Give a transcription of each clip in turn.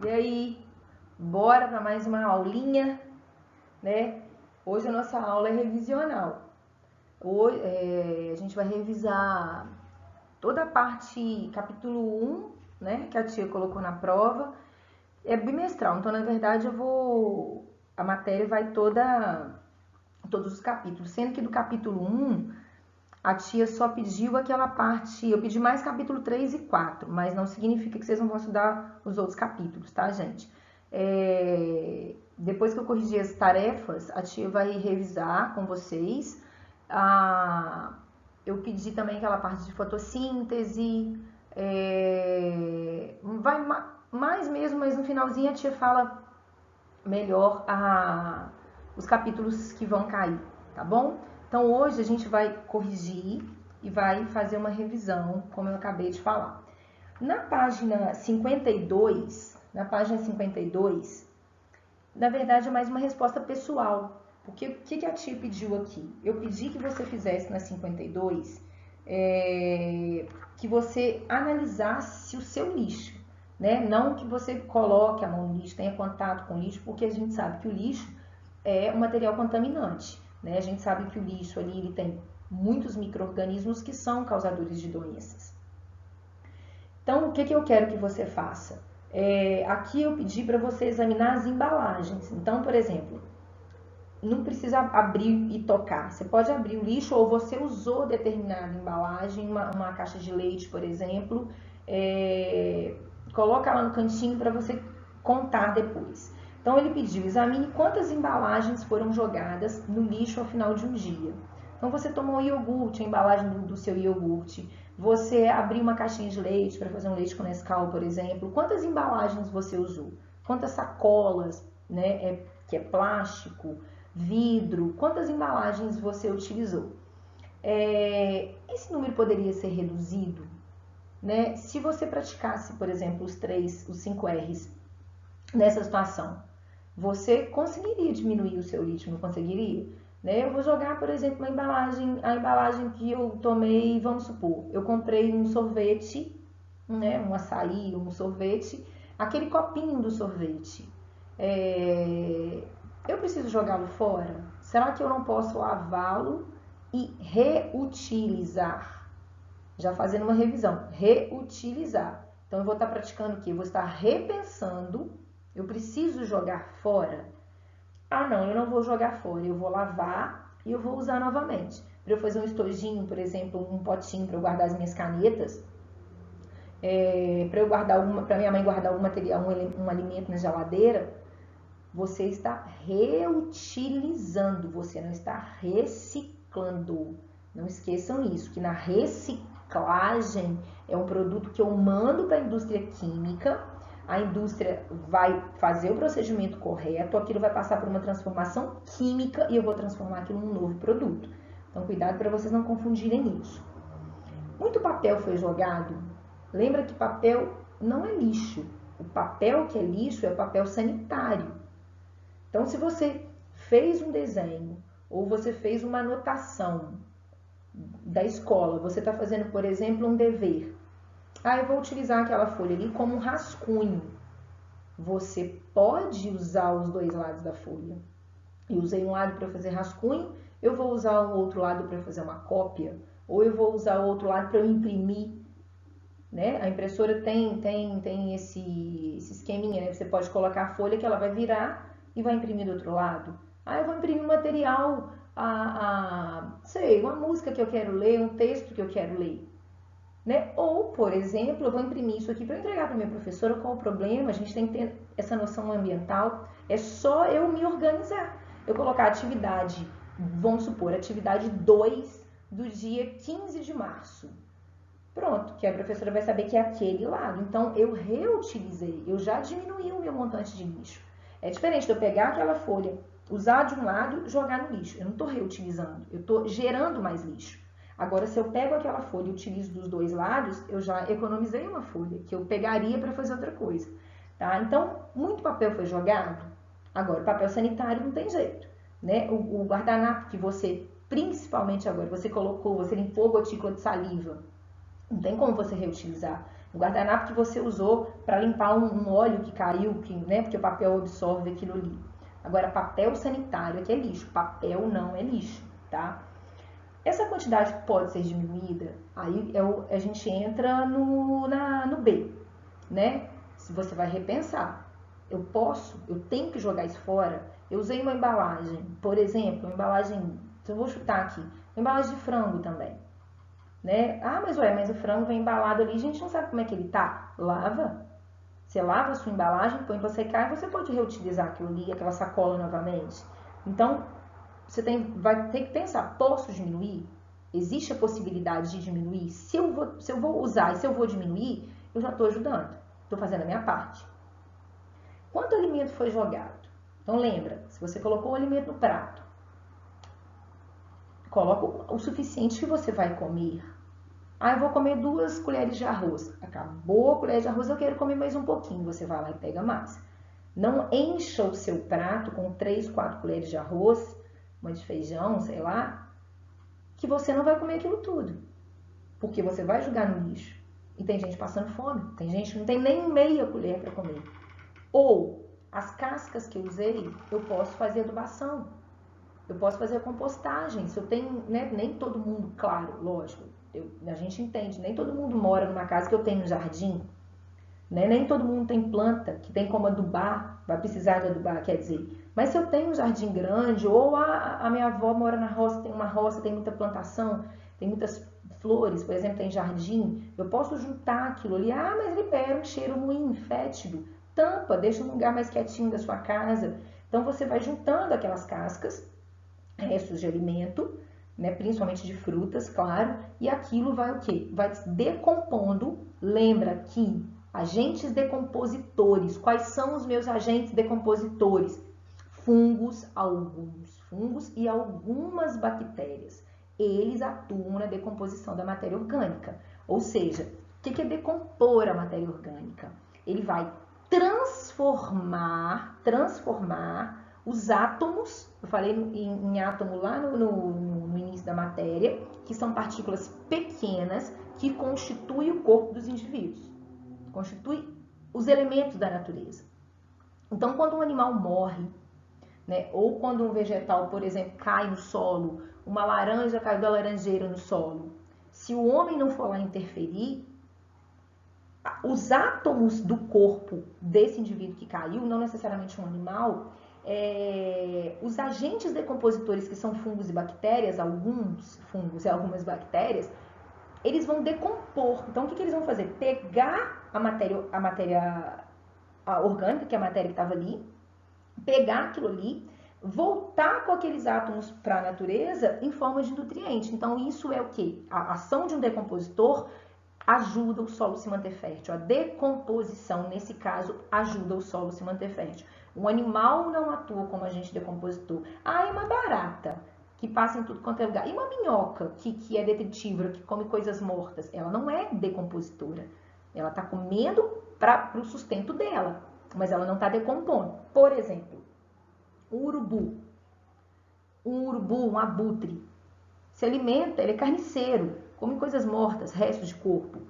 E aí, bora para mais uma aulinha, né? Hoje a nossa aula é revisional. Hoje, a gente vai revisar toda a parte, capítulo 1, né? Que a tia colocou na prova. É bimestral, então na verdade a matéria vai todos os capítulos. Sendo que do capítulo 1, a tia só pediu aquela parte, eu pedi mais capítulo 3 e 4, mas não significa que vocês não vão estudar os outros capítulos, tá, gente? Depois que eu corrigir as tarefas, a tia vai revisar com vocês. Eu pedi também aquela parte de fotossíntese, vai mais mesmo, mas no finalzinho a tia fala melhor os capítulos que vão cair, tá bom? Então hoje a gente vai corrigir e vai fazer uma revisão, como eu acabei de falar. Na página 52, na verdade é mais uma resposta pessoal. Porque o que a tia pediu aqui? Eu pedi que você fizesse na 52, que você analisasse o seu lixo, né? Não que você coloque a mão no lixo, tenha contato com o lixo, porque a gente sabe que o lixo é um material contaminante, né? A gente sabe que o lixo ali ele tem muitos micro-organismos que são causadores de doenças. Então, o que eu quero que você faça? Aqui eu pedi para você examinar as embalagens. Então, por exemplo, não precisa abrir e tocar. Você pode abrir o lixo ou você usou determinada embalagem, uma caixa de leite, por exemplo, coloca lá no cantinho para você contar depois. Então ele pediu, examine quantas embalagens foram jogadas no lixo ao final de um dia. Então você tomou um iogurte, a embalagem do seu iogurte, você abriu uma caixinha de leite para fazer um leite com Nescau, por exemplo. Quantas embalagens você usou? Quantas sacolas, né, que é plástico, vidro, quantas embalagens você utilizou? Esse número poderia ser reduzido, né? Se você praticasse, por exemplo, os 5 R's nessa situação, você conseguiria diminuir o seu lixo, não conseguiria? Né? Eu vou jogar, por exemplo, a embalagem que eu tomei, vamos supor, eu comprei um sorvete, né, um açaí, um sorvete, aquele copinho do sorvete. Eu preciso jogá-lo fora? Será que eu não posso lavá-lo e reutilizar? Já fazendo uma revisão, reutilizar. Então eu vou estar praticando o quê? Eu vou estar repensando. Eu preciso jogar fora? Ah, não, eu não vou jogar fora. Eu vou lavar e eu vou usar novamente. Para eu fazer um estojinho, por exemplo, um potinho para eu guardar as minhas canetas, para minha mãe guardar algum material, um alimento na geladeira, você está reutilizando, você não está reciclando. Não esqueçam isso, que na reciclagem é um produto que eu mando para a indústria química, a indústria vai fazer o procedimento correto, aquilo vai passar por uma transformação química e eu vou transformar aquilo num novo produto. Então, cuidado para vocês não confundirem isso. Muito papel foi jogado. Lembra que papel não é lixo. O papel que é lixo é o papel sanitário. Então, se você fez um desenho ou você fez uma anotação da escola, você está fazendo, por exemplo, um dever. Eu vou utilizar aquela folha ali como um rascunho. Você pode usar os dois lados da folha. Eu usei um lado para fazer rascunho, eu vou usar o outro lado para fazer uma cópia, ou eu vou usar o outro lado para eu imprimir. Né? A impressora tem esse esqueminha, né? Você pode colocar a folha que ela vai virar e vai imprimir do outro lado. Eu vou imprimir um material, sei, uma música que eu quero ler, um texto que eu quero ler. Né? Ou, por exemplo, eu vou imprimir isso aqui para entregar para minha professora. Qual o problema? A gente tem que ter essa noção ambiental. É só eu me organizar. Eu colocar a atividade, vamos supor, atividade 2 do dia 15 de março. Pronto, que a professora vai saber que é aquele lado. Então, eu reutilizei, eu já diminuí o meu montante de lixo. É diferente de eu pegar aquela folha, usar de um lado e jogar no lixo. Eu não estou reutilizando, eu estou gerando mais lixo. Agora, se eu pego aquela folha e utilizo dos dois lados, eu já economizei uma folha, que eu pegaria para fazer outra coisa. Tá? Então, muito papel foi jogado. Agora, papel sanitário não tem jeito. Né? O guardanapo que você, principalmente agora, você colocou, você limpou a gotícula de saliva, não tem como você reutilizar. O guardanapo que você usou para limpar um óleo que caiu, né, porque o papel absorve aquilo ali. Agora, papel sanitário aqui é lixo, papel não é lixo, tá? Essa quantidade pode ser diminuída, aí a gente entra no B, né? Se você vai repensar, eu tenho que jogar isso fora. Eu usei uma embalagem, por exemplo, uma embalagem, eu vou chutar aqui, uma embalagem de frango também, né? Ah, mas o frango vem embalado ali, a gente não sabe como é que ele tá. Lava. Você lava a sua embalagem, põe para secar e você pode reutilizar aquilo ali, aquela sacola novamente. Então, você vai ter que pensar, posso diminuir? Existe a possibilidade de diminuir? Se eu vou usar e se eu vou diminuir, eu já estou ajudando. Estou fazendo a minha parte. Quanto alimento foi jogado? Então lembra, se você colocou o alimento no prato, coloca o suficiente que você vai comer. Ah, eu vou comer 2 colheres de arroz. Acabou a colher de arroz, eu quero comer mais um pouquinho. Você vai lá e pega mais. Não encha o seu prato com 3, 4 colheres de arroz, uma de feijão, sei lá, que você não vai comer aquilo tudo. Porque você vai jogar no lixo. E tem gente passando fome. Tem gente que não tem nem meia colher para comer. Ou, as cascas que eu usei, eu posso fazer adubação. Eu posso fazer compostagem. Se eu tenho, né, nem todo mundo, claro, lógico, a gente entende, nem todo mundo mora numa casa que eu tenho um jardim, né? Nem todo mundo tem planta que tem como adubar, vai precisar de adubar, quer dizer. Mas se eu tenho um jardim grande, ou a minha avó mora na roça, tem uma roça, tem muita plantação, tem muitas flores, por exemplo, tem jardim, eu posso juntar aquilo ali. Ah, mas libera um cheiro ruim, fétido. Tampa, deixa um lugar mais quietinho da sua casa. Então você vai juntando aquelas cascas, restos de alimento, né, principalmente de frutas, claro, e aquilo vai o quê? Vai decompondo. Lembra que agentes decompositores, quais são os meus agentes decompositores? Alguns fungos e algumas bactérias. Eles atuam na decomposição da matéria orgânica. Ou seja, o que é decompor a matéria orgânica? Ele vai transformar os átomos, eu falei em átomo lá no início da matéria, que são partículas pequenas que constituem o corpo dos indivíduos, constituem os elementos da natureza. Então, quando um animal morre, né, ou quando um vegetal, por exemplo, cai no solo, uma laranja caiu da laranjeira no solo, se o homem não for lá interferir, os átomos do corpo desse indivíduo que caiu, não necessariamente um animal, os agentes decompositores, que são fungos e bactérias, alguns fungos e algumas bactérias, eles vão decompor. Então, o que eles vão fazer? Pegar a matéria orgânica, que é a matéria que estava ali, pegar aquilo ali, voltar com aqueles átomos para a natureza em forma de nutriente. Então, isso é o quê? A ação de um decompositor ajuda o solo a se manter fértil. A decomposição, nesse caso, ajuda o solo a se manter fértil. Um animal não atua como agente decompositor. Ah, e uma barata, que passa em tudo quanto é lugar. E uma minhoca, que é detritívora, que come coisas mortas. Ela não é decompositora. Ela está comendo para o sustento dela, mas ela não está decompondo. Por exemplo, um urubu, um abutre, se alimenta, ele é carniceiro, come coisas mortas, restos de corpo.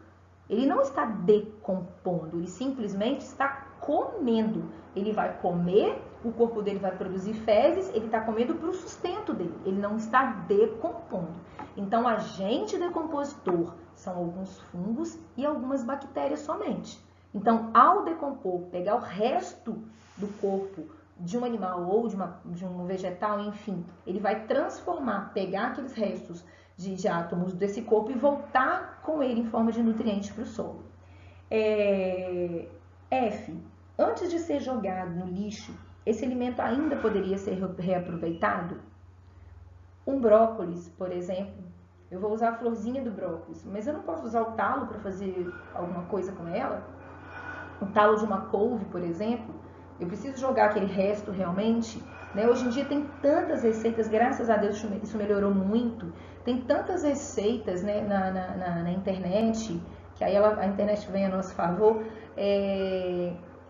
Ele não está decompondo, ele simplesmente está comendo. Ele vai comer, o corpo dele vai produzir fezes, ele está comendo para o sustento dele, ele não está decompondo. Então, agente decompositor são alguns fungos e algumas bactérias somente. Então, ao decompor, pegar o resto do corpo de um animal ou de um vegetal, enfim, ele vai transformar, pegar aqueles restos de átomos desse corpo e voltar com ele em forma de nutriente para o solo. F. Antes de ser jogado no lixo, esse alimento ainda poderia ser reaproveitado? Um brócolis, por exemplo, eu vou usar a florzinha do brócolis, mas eu não posso usar o talo para fazer alguma coisa com ela? O talo de uma couve, por exemplo, eu preciso jogar aquele resto realmente? Né? Hoje em dia tem tantas receitas, graças a Deus isso melhorou muito, tem tantas receitas, né, na internet, que aí a internet vem a nosso favor,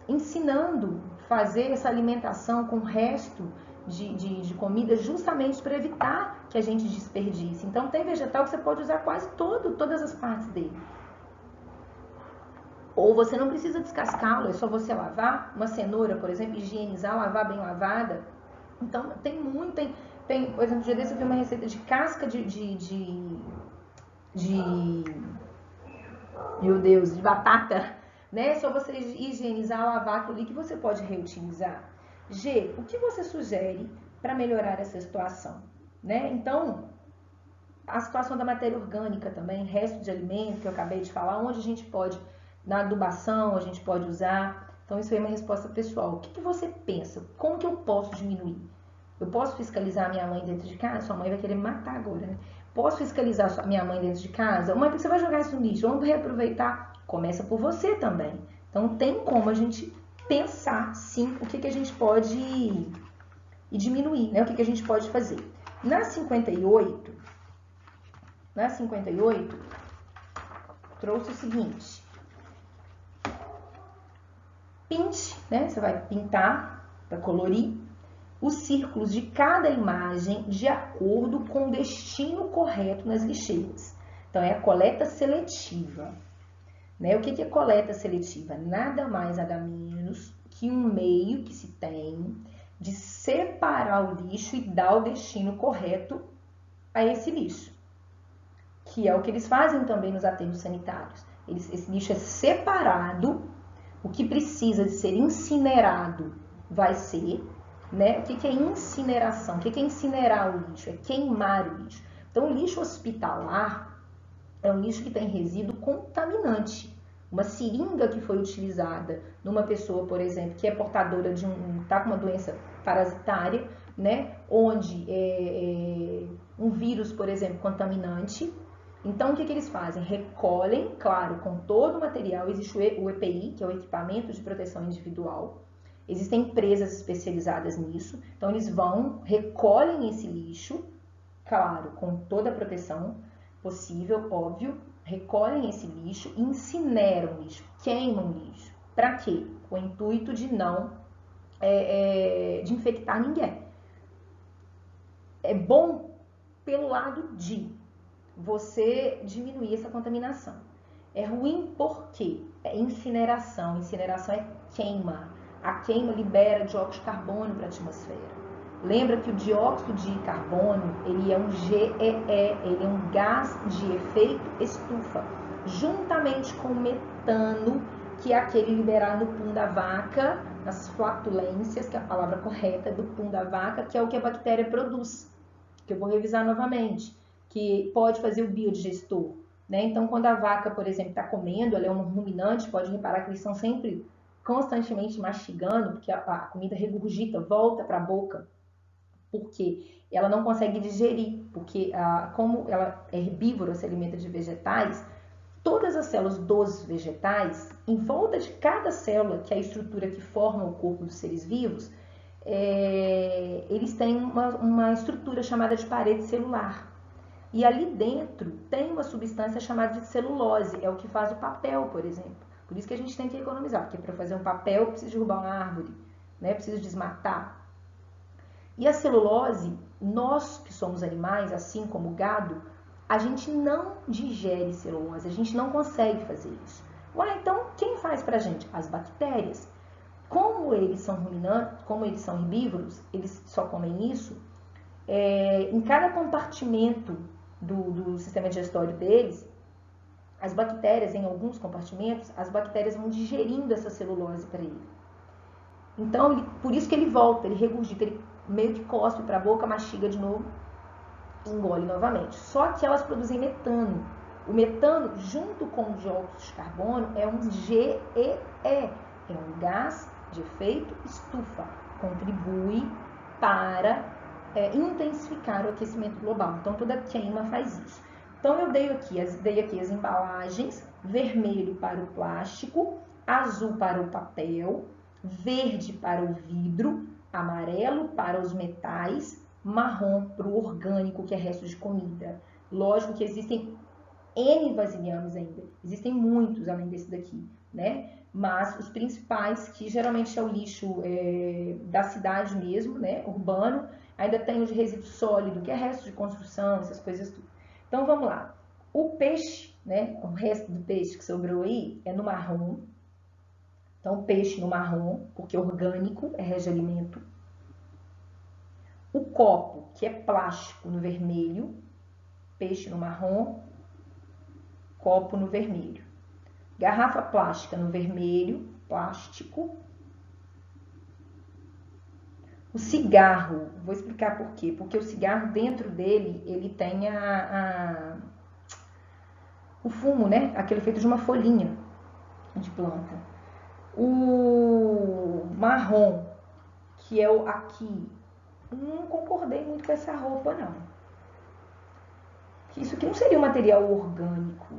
ensinando a fazer essa alimentação com o resto de comida, justamente para evitar que a gente desperdice. Então tem vegetal que você pode usar quase todas as partes dele. Ou você não precisa descascá-lo, é só você lavar uma cenoura, por exemplo, higienizar, lavar bem lavada. Então, tem muito, por exemplo, um dia desse eu vi uma receita de casca meu Deus, de batata, né? É só você higienizar, lavar aquilo ali que você pode reutilizar. G, o que você sugere para melhorar essa situação, né? Então, a situação da matéria orgânica também, resto de alimento que eu acabei de falar, onde a gente pode, na adubação, a gente pode usar. Então, isso aí é uma resposta pessoal. O que você pensa? Como que eu posso diminuir? Eu posso fiscalizar a minha mãe dentro de casa? Sua mãe vai querer me matar agora, né? Posso fiscalizar a minha mãe dentro de casa? Mãe, por que você vai jogar isso no lixo? Vamos reaproveitar. Começa por você também. Então, tem como a gente pensar, sim, o que a gente pode e diminuir, né? O que a gente pode fazer. Na 58, trouxe o seguinte. Pinte, né? Você vai pintar para colorir os círculos de cada imagem de acordo com o destino correto nas lixeiras. Então, é a coleta seletiva. Né? O que é coleta seletiva? Nada mais, nada menos que um meio que se tem de separar o lixo e dar o destino correto a esse lixo. Que é o que eles fazem também nos aterros sanitários. Esse lixo é separado, o que precisa de ser incinerado vai ser, né? O que é incineração? O que é incinerar o lixo? É queimar o lixo. Então, o lixo hospitalar é um lixo que tem resíduo contaminante. Uma seringa que foi utilizada numa pessoa, por exemplo, que é portadora de tá com uma doença parasitária, né? Onde um vírus, por exemplo, contaminante. Então, o que eles fazem? Recolhem, claro, com todo o material, existe o EPI, que é o Equipamento de Proteção Individual. Existem empresas especializadas nisso. Então, eles vão, recolhem esse lixo, claro, com toda a proteção possível, óbvio, recolhem esse lixo e incineram o lixo, queimam o lixo. Para quê? Com o intuito de não de infectar ninguém. É bom pelo lado de você diminuir essa contaminação. É ruim porque é incineração. Incineração é queima. A queima libera dióxido de carbono para a atmosfera. Lembra que o dióxido de carbono, ele é um GEE, ele é um gás de efeito estufa, juntamente com o metano, que é aquele liberado no pum da vaca, nas flatulências, que é a palavra correta do pum da vaca, que é o que a bactéria produz, que eu vou revisar novamente, que pode fazer o biodigestor, né? Então, quando a vaca, por exemplo, está comendo, ela é um ruminante, pode reparar que eles estão sempre constantemente mastigando, porque a comida regurgita, volta para a boca, porque ela não consegue digerir, porque como ela é herbívora, se alimenta de vegetais, todas as células dos vegetais, em volta de cada célula, que é a estrutura que forma o corpo dos seres vivos, eles têm uma estrutura chamada de parede celular. E ali dentro tem uma substância chamada de celulose, é o que faz o papel, por exemplo. Por isso que a gente tem que economizar, porque para fazer um papel precisa derrubar uma árvore, né? Precisa desmatar. E a celulose, nós que somos animais, assim como o gado, a gente não digere celulose, a gente não consegue fazer isso. Ué, então quem faz pra gente? As bactérias. Como eles são ruminantes, como eles são herbívoros, eles só comem isso, em cada compartimento do sistema digestório deles, as bactérias, em alguns compartimentos, as bactérias vão digerindo essa celulose para ele. Então, por isso que ele volta, ele regurgita, ele meio que cospe para a boca, mastiga de novo, engole novamente. Só que elas produzem metano. O metano, junto com o dióxido de carbono, é um GEE, é um gás de efeito estufa, contribui para intensificar o aquecimento global. Então, toda queima faz isso. Então, eu dei aqui as embalagens, vermelho para o plástico, azul para o papel, verde para o vidro, amarelo para os metais, marrom para o orgânico, que é resto de comida. Lógico que existem N vasilhames ainda, existem muitos além desse daqui, né? Mas os principais, que geralmente é o lixo da cidade mesmo, né? Urbano, ainda tem o de resíduo sólido, que é resto de construção, essas coisas tudo. Então, vamos lá. O peixe, né? O resto do peixe que sobrou aí é no marrom. Então, peixe no marrom, porque orgânico é resto de alimento. O copo, que é plástico, no vermelho. Peixe no marrom, copo no vermelho. Garrafa plástica no vermelho, plástico. O cigarro, vou explicar por quê. Porque o cigarro, dentro dele, ele tem o fumo, né? Aquele feito de uma folhinha de planta. O marrom, que é o aqui, não concordei muito com essa roupa, não. Isso aqui não seria um material orgânico.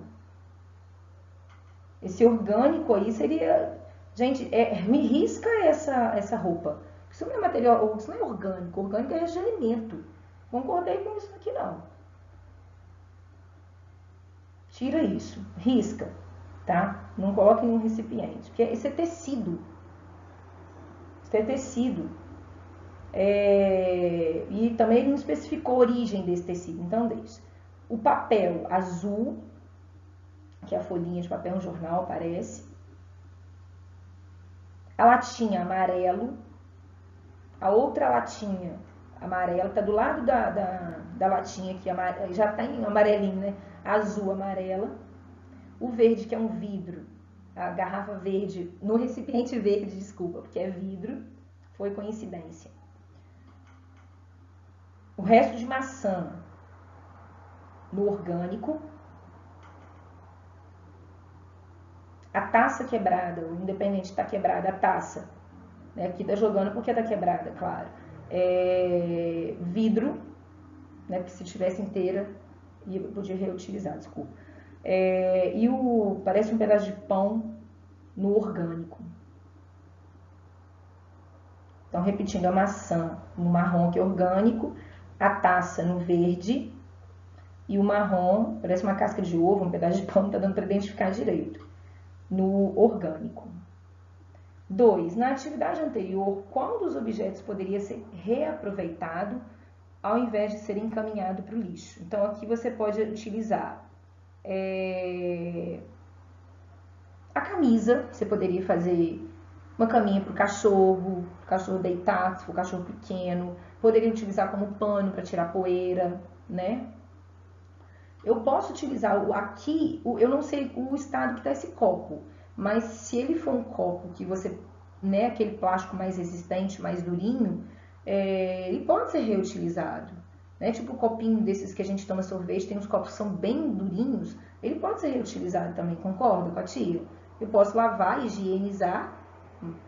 Esse orgânico aí seria... Gente, me risca essa roupa. Isso não é material, isso não é orgânico. Orgânico é de alimento. Concordei com isso aqui, não. Tira isso. Risca, tá? Não coloque em um recipiente. Porque isso é tecido. Isso é tecido. E também ele não especificou a origem desse tecido. Então, deixa. O papel azul, que é a folhinha de papel, um jornal, parece. A latinha amarelo. A outra latinha amarela, tá do lado da latinha aqui, já tá em amarelinho, né? Azul, amarela. O verde, que é um vidro, a garrafa verde, no recipiente verde, desculpa, porque é vidro, foi coincidência. O resto de maçã no orgânico. A taça quebrada, o independente tá quebrada, a taça, né? Aqui tá jogando porque tá quebrada, claro. Vidro, né? Porque se tivesse inteira, podia reutilizar, desculpa. E parece um pedaço de pão no orgânico. Então, repetindo, a maçã no marrom, que é orgânico, a taça no verde, e o marrom, parece uma casca de ovo, um pedaço de pão, não tá dando para identificar direito, no orgânico. 2. Na atividade anterior, qual dos objetos poderia ser reaproveitado ao invés de ser encaminhado para o lixo? Então, aqui você pode utilizar a camisa, você poderia fazer uma caminha para o cachorro deitar, se for cachorro pequeno, poderia utilizar como pano para tirar poeira, né? Eu posso utilizar aqui, eu não sei o estado que está esse copo, mas se ele for um copo que você, né, aquele plástico mais resistente, mais durinho, ele pode ser reutilizado, né? Tipo o copinho desses que a gente toma sorvete, tem uns copos que são bem durinhos, ele pode ser reutilizado também, concorda com a tia? Eu posso lavar, higienizar,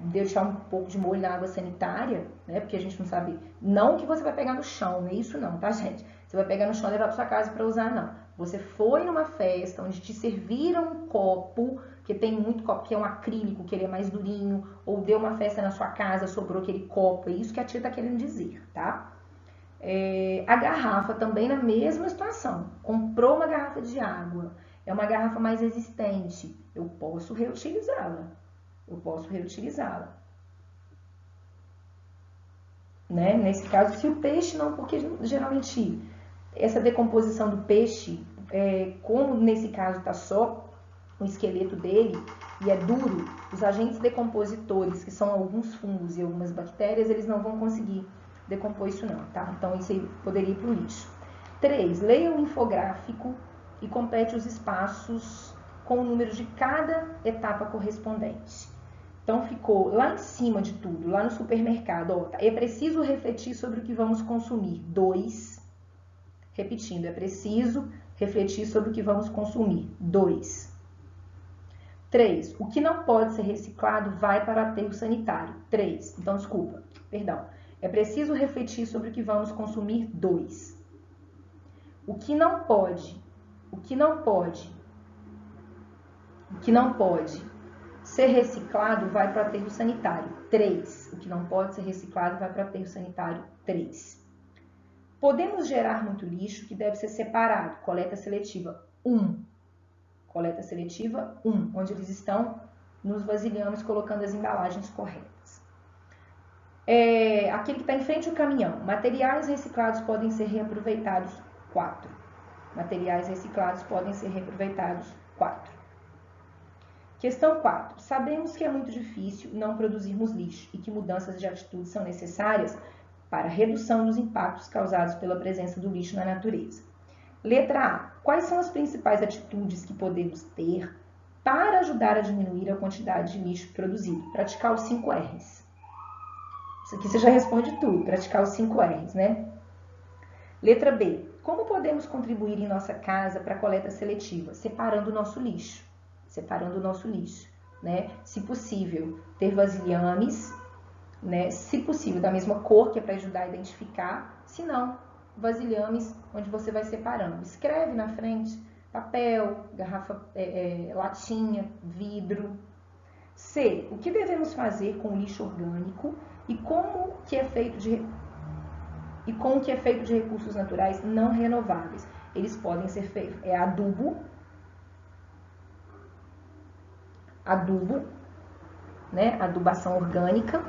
deixar um pouco de molho na água sanitária, né? Porque a gente não sabe, não que você vai pegar no chão, não é isso não, tá, gente? Você vai pegar no chão e levar para sua casa para usar, não. Você foi numa festa onde te serviram um copo, que tem muito copo que é um acrílico, que ele é mais durinho, ou deu uma festa na sua casa, sobrou aquele copo, é isso que a tia tá querendo dizer, tá? A garrafa também na mesma situação. Comprou uma garrafa de água, é uma garrafa mais resistente, eu posso reutilizá-la. Né? Nesse caso, se o peixe não, porque geralmente essa decomposição do peixe, como nesse caso está só o esqueleto dele e é duro, os agentes decompositores, que são alguns fungos e algumas bactérias, eles não vão conseguir decompor isso não, tá? Então isso aí poderia ir para o lixo. 3. Leia o infográfico e complete os espaços com o número de cada etapa correspondente. Então ficou lá em cima de tudo, lá no supermercado, ó, é preciso refletir sobre o que vamos consumir. 2. Repetindo, é preciso refletir sobre o que vamos consumir. 2. 3. O que não pode ser reciclado vai para o aterro sanitário. 3. Então, desculpa, perdão. É preciso refletir sobre o que vamos consumir. 2. O que não pode ser reciclado vai para o aterro sanitário. 3. O que não pode ser reciclado vai para o aterro sanitário. 3. Podemos gerar muito lixo que deve ser separado. Coleta seletiva 1. Coleta seletiva 1, onde eles estão nos vasilhames colocando as embalagens corretas. Aquele que está em frente ao caminhão. Materiais reciclados podem ser reaproveitados. 4. Materiais reciclados podem ser reaproveitados. 4. Questão 4. Sabemos que é muito difícil não produzirmos lixo e que mudanças de atitude são necessárias para a redução dos impactos causados pela presença do lixo na natureza. Letra A. Quais são as principais atitudes que podemos ter para ajudar a diminuir a quantidade de lixo produzido? Praticar os 5 R's. Isso aqui você já responde tudo, praticar os 5 R's, né? Letra B. Como podemos contribuir em nossa casa para a coleta seletiva? Separando o nosso lixo. Separando o nosso lixo, né? Se possível, ter vasilhames, né? Se possível, da mesma cor, que é para ajudar a identificar. Se não, vasilhames onde você vai separando. Escreve na frente, papel, garrafa, latinha, vidro. C. O que devemos fazer com o lixo orgânico e como que é feito de recursos naturais não renováveis? Eles podem ser feitos, adubo, né? Adubação orgânica,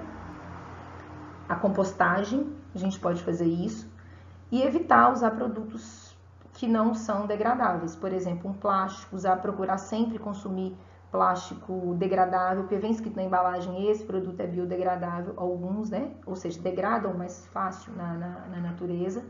a compostagem, a gente pode fazer isso, e evitar usar produtos que não são degradáveis, por exemplo, um plástico, procurar sempre consumir plástico degradável, porque vem escrito na embalagem, esse produto é biodegradável, alguns, né? Ou seja, degradam mais fácil na natureza.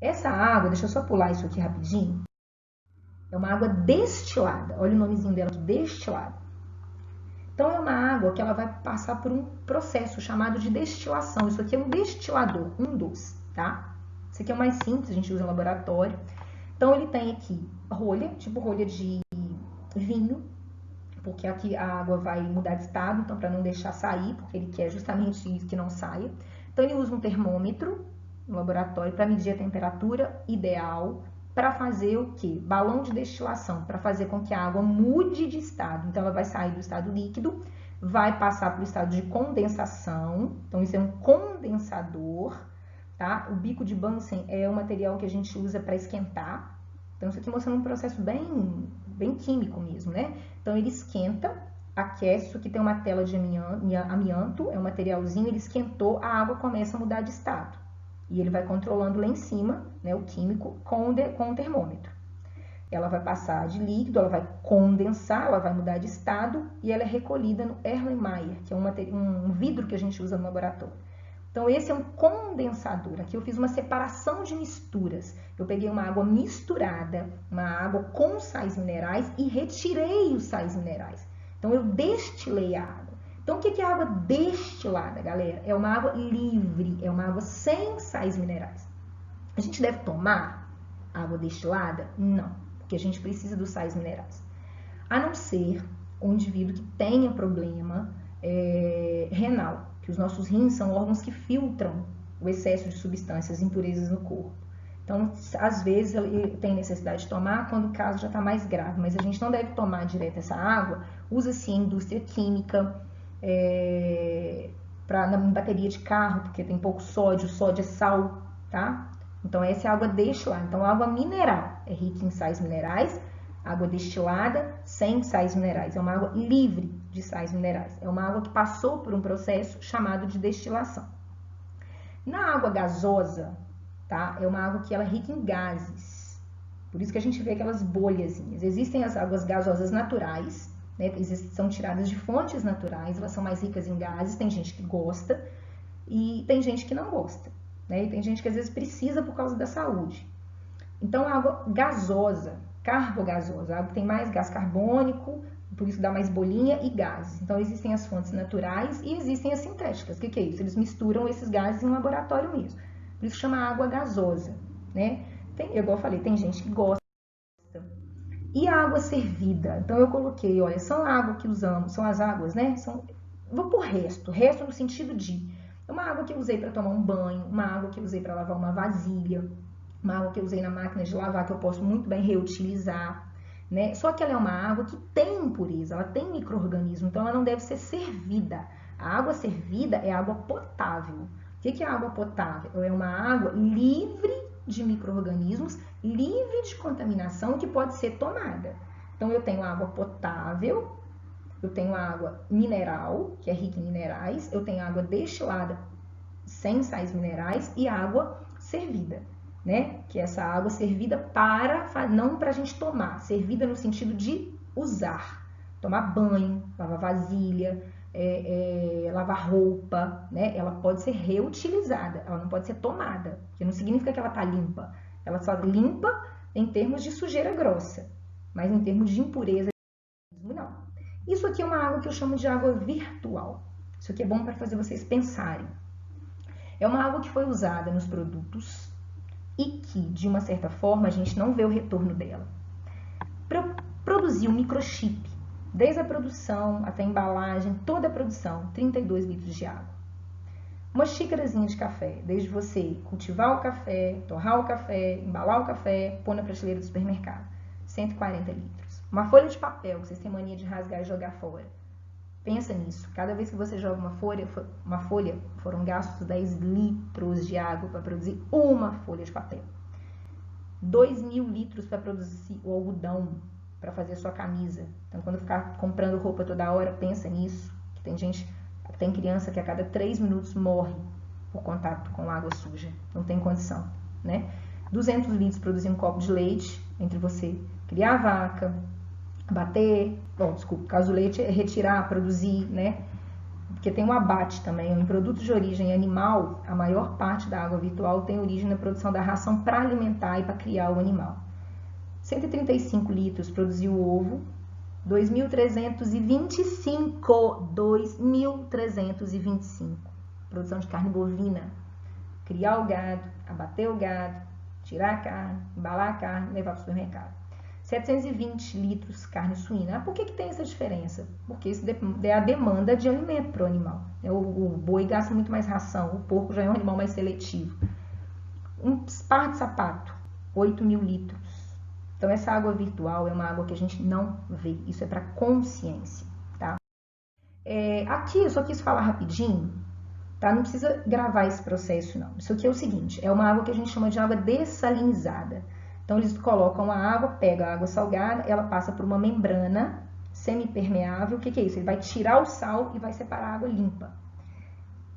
Essa água, deixa eu só pular isso aqui rapidinho, é uma água destilada. Olha o nomezinho dela aqui, destilada. Então é uma água que ela vai passar por um processo chamado de destilação. Isso aqui é um destilador, um dos, tá? Isso aqui é o mais simples, a gente usa no laboratório. Então ele tem aqui rolha, tipo rolha de vinho, porque aqui a água vai mudar de estado, então para não deixar sair, porque ele quer justamente isso, que não saia. Então ele usa um termômetro no laboratório para medir a temperatura ideal, para fazer o quê? Balão de destilação, para fazer com que a água mude de estado. Então ela vai sair do estado líquido, vai passar para o estado de condensação. Então isso é um condensador, tá? O bico de Bunsen é o material que a gente usa para esquentar. Então isso aqui mostrando um processo bem químico mesmo, né? Então ele esquenta, aquece, isso aqui tem uma tela de amianto, é um materialzinho, ele esquentou, a água começa a mudar de estado. E ele vai controlando lá em cima, né, o químico, com o termômetro. Ela vai passar de líquido, ela vai condensar, ela vai mudar de estado e ela é recolhida no Erlenmeyer, que é um vidro que a gente usa no laboratório. Então, esse é um condensador. Aqui eu fiz uma separação de misturas. Eu peguei uma água misturada, uma água com sais minerais e retirei os sais minerais. Então, eu destilei a água. Então, o que é água destilada, galera? É uma água livre, é uma água sem sais minerais. A gente deve tomar água destilada? Não, porque a gente precisa dos sais minerais. A não ser um indivíduo que tenha problema renal, que os nossos rins são órgãos que filtram o excesso de substâncias, impurezas no corpo. Então, às vezes, ele tem necessidade de tomar quando o caso já está mais grave, mas a gente não deve tomar direto essa água. Usa-se em indústria química, na bateria de carro, porque tem pouco sódio, o sódio é sal, tá? Então, essa é a água destilada. Então, a água mineral é rica em sais minerais, água destilada sem sais minerais. É uma água livre de sais minerais. É uma água que passou por um processo chamado de destilação. Na água gasosa, tá? É uma água que ela é rica em gases. Por isso que a gente vê aquelas bolhazinhas. Existem as águas gasosas naturais, né? São tiradas de fontes naturais, elas são mais ricas em gases. Tem gente que gosta e tem gente que não gosta, né? E tem gente que às vezes precisa por causa da saúde. Então, a água gasosa, carbogasosa, a água que tem mais gás carbônico, por isso dá mais bolinha e gases. Então, existem as fontes naturais e existem as sintéticas. O que é isso? Eles misturam esses gases em um laboratório mesmo. Por isso chama água gasosa, né? Igual eu falei, tem gente que gosta. E a água servida? Então, eu coloquei, olha, são a água que usamos, são as águas, né? Vou por resto no sentido de uma água que eu usei para tomar um banho, uma água que eu usei para lavar uma vasilha, uma água que eu usei na máquina de lavar, que eu posso muito bem reutilizar, né? Só que ela é uma água que tem impureza, ela tem micro-organismo, então ela não deve ser servida. A água servida é água potável. O que é água potável? É uma água livre de micro-organismos, livre de contaminação, que pode ser tomada. Então, eu tenho água potável, eu tenho água mineral, que é rica em minerais, eu tenho água destilada sem sais minerais e água servida, né? Que é essa água servida não para a gente tomar, servida no sentido de usar, tomar banho, lavar vasilha, lavar roupa, né? Ela pode ser reutilizada, ela não pode ser tomada, que não significa que ela está limpa, ela só limpa em termos de sujeira grossa, mas em termos de impureza, não. Isso aqui é uma água que eu chamo de água virtual. Isso aqui é bom para fazer vocês pensarem. É uma água que foi usada nos produtos e que, de uma certa forma, a gente não vê o retorno dela. Para produzir um microchip, desde a produção até a embalagem, toda a produção, 32 litros de água. Uma xícarazinha de café, desde você cultivar o café, torrar o café, embalar o café, pôr na prateleira do supermercado, 140 litros. Uma folha de papel, que vocês têm mania de rasgar e jogar fora. Pensa nisso, cada vez que você joga uma folha, foram gastos 10 litros de água para produzir uma folha de papel. 2.000 litros para produzir o algodão, para fazer a sua camisa. Então, quando ficar comprando roupa toda hora, pensa nisso. Que tem criança que a cada 3 minutos morre por contato com água suja. Não tem condição, né? 200 litros para produzir um copo de leite, entre você criar a vaca, bater, caso o leite é retirar, produzir, né? porque tem o abate também. Em produtos de origem animal, a maior parte da água virtual tem origem na produção da ração para alimentar e para criar o animal. 135 litros produziu o ovo, 2.325. Produção de carne bovina. Criar o gado, abater o gado, tirar a carne, embalar a carne, levar para o supermercado. 720 litros carne suína. Por que tem essa diferença? Porque isso é a demanda de alimento para o animal. O boi gasta muito mais ração, o porco já é um animal mais seletivo. Um par de sapato, 8.000 litros. Então, essa água virtual é uma água que a gente não vê. Isso é para consciência, tá? Aqui eu só quis falar rapidinho, tá? Não precisa gravar esse processo, não. Isso aqui é o seguinte, é uma água que a gente chama de água dessalinizada. Então, eles colocam a água, pega a água salgada, ela passa por uma membrana semipermeável. O que é isso? Ele vai tirar o sal e vai separar a água limpa.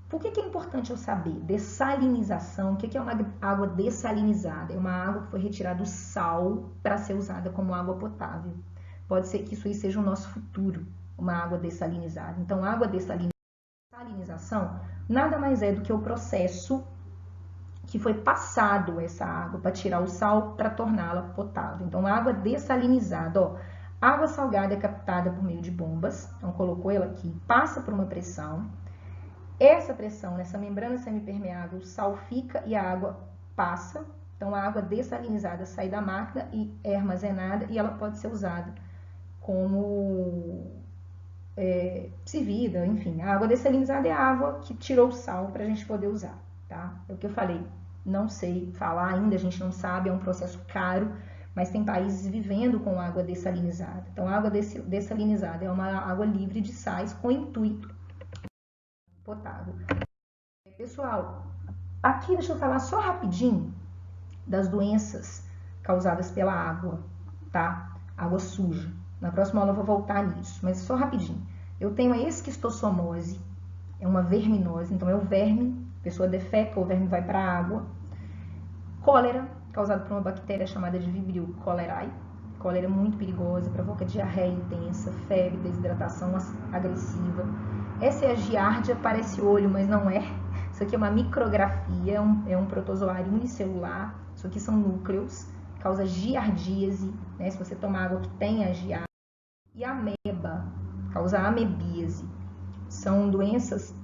Por que é importante eu saber? Dessalinização, o que é uma água dessalinizada? É uma água que foi retirada o sal para ser usada como água potável. Pode ser que isso aí seja o nosso futuro, uma água dessalinizada. Então, água dessalinização nada mais é do que o processo que foi passado essa água para tirar o sal para torná-la potável. Então, água dessalinizada, ó, água salgada é captada por meio de bombas. Então, colocou ela aqui, passa por uma pressão. Essa pressão nessa membrana semipermeável, o sal fica e a água passa. Então, a água dessalinizada sai da máquina e é armazenada e ela pode ser usada como servida, enfim. A água dessalinizada é a água que tirou o sal para a gente poder usar, tá? É o que eu falei, não sei falar ainda, a gente não sabe, é um processo caro, mas tem países vivendo com água dessalinizada. Então, a água dessalinizada é uma água livre de sais com intuito potável. Pessoal, aqui deixa eu falar só rapidinho das doenças causadas pela água, tá? Água suja. Na próxima aula eu vou voltar nisso, mas só rapidinho. Eu tenho a esquistossomose, é uma verminose, então é o verme, a pessoa defeca, o verme vai para a água. Cólera, causada por uma bactéria chamada de Vibrio cholerae. Cólera é muito perigosa, provoca diarreia intensa, febre, desidratação agressiva. Essa é a giardia, parece olho, mas não é. Isso aqui é uma micrografia, é um protozoário unicelular. Isso aqui são núcleos, causa giardíase, né? Se você tomar água que tem a giardia. E a ameba, causa amebíase. São doenças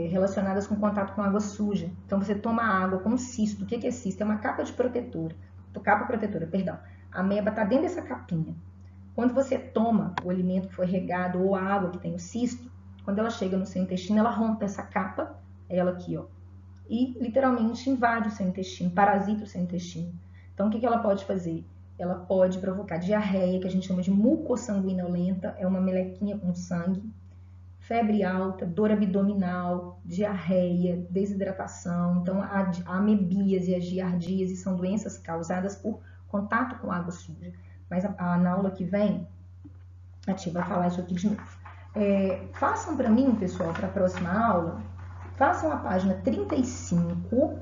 relacionadas com contato com água suja. Então, você toma água com cisto. O que é cisto? É uma capa protetora. A ameba está dentro dessa capinha. Quando você toma o alimento que foi regado ou a água que tem o cisto, quando ela chega no seu intestino, ela rompe essa capa, ela aqui, ó, e literalmente invade o seu intestino, parasita o seu intestino. Então, o que ela pode fazer? Ela pode provocar diarreia, que a gente chama de mucossanguinolenta, é uma melequinha com sangue, febre alta, dor abdominal, diarreia, desidratação. Então, a amebíase e a giardíase são doenças causadas por contato com água suja. Mas na aula que vem, a Tia vai falar isso aqui de novo. Façam para mim, pessoal, para a próxima aula, façam a página 35,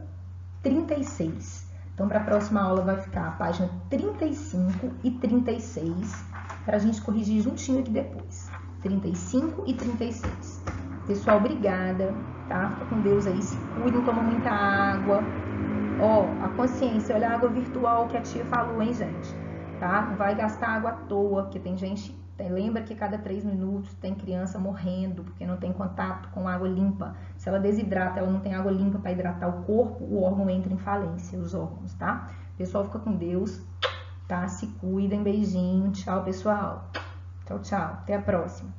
36. Então, para a próxima aula vai ficar a página 35 e 36, para a gente corrigir juntinho aqui depois. 35 e 36. Pessoal, obrigada, tá? Fica com Deus aí, se cuidem, tomam muita água. Ó, a consciência, olha a água virtual que a Tia falou, hein, gente? Tá? Não vai gastar água à toa, porque tem gente... Lembra que cada 3 minutos tem criança morrendo porque não tem contato com água limpa. Se ela desidrata, ela não tem água limpa para hidratar o corpo, o órgão entra em falência, os órgãos, tá? Pessoal, fica com Deus, tá? Se cuidem, beijinho, tchau, pessoal. Tchau, tchau. Até a próxima.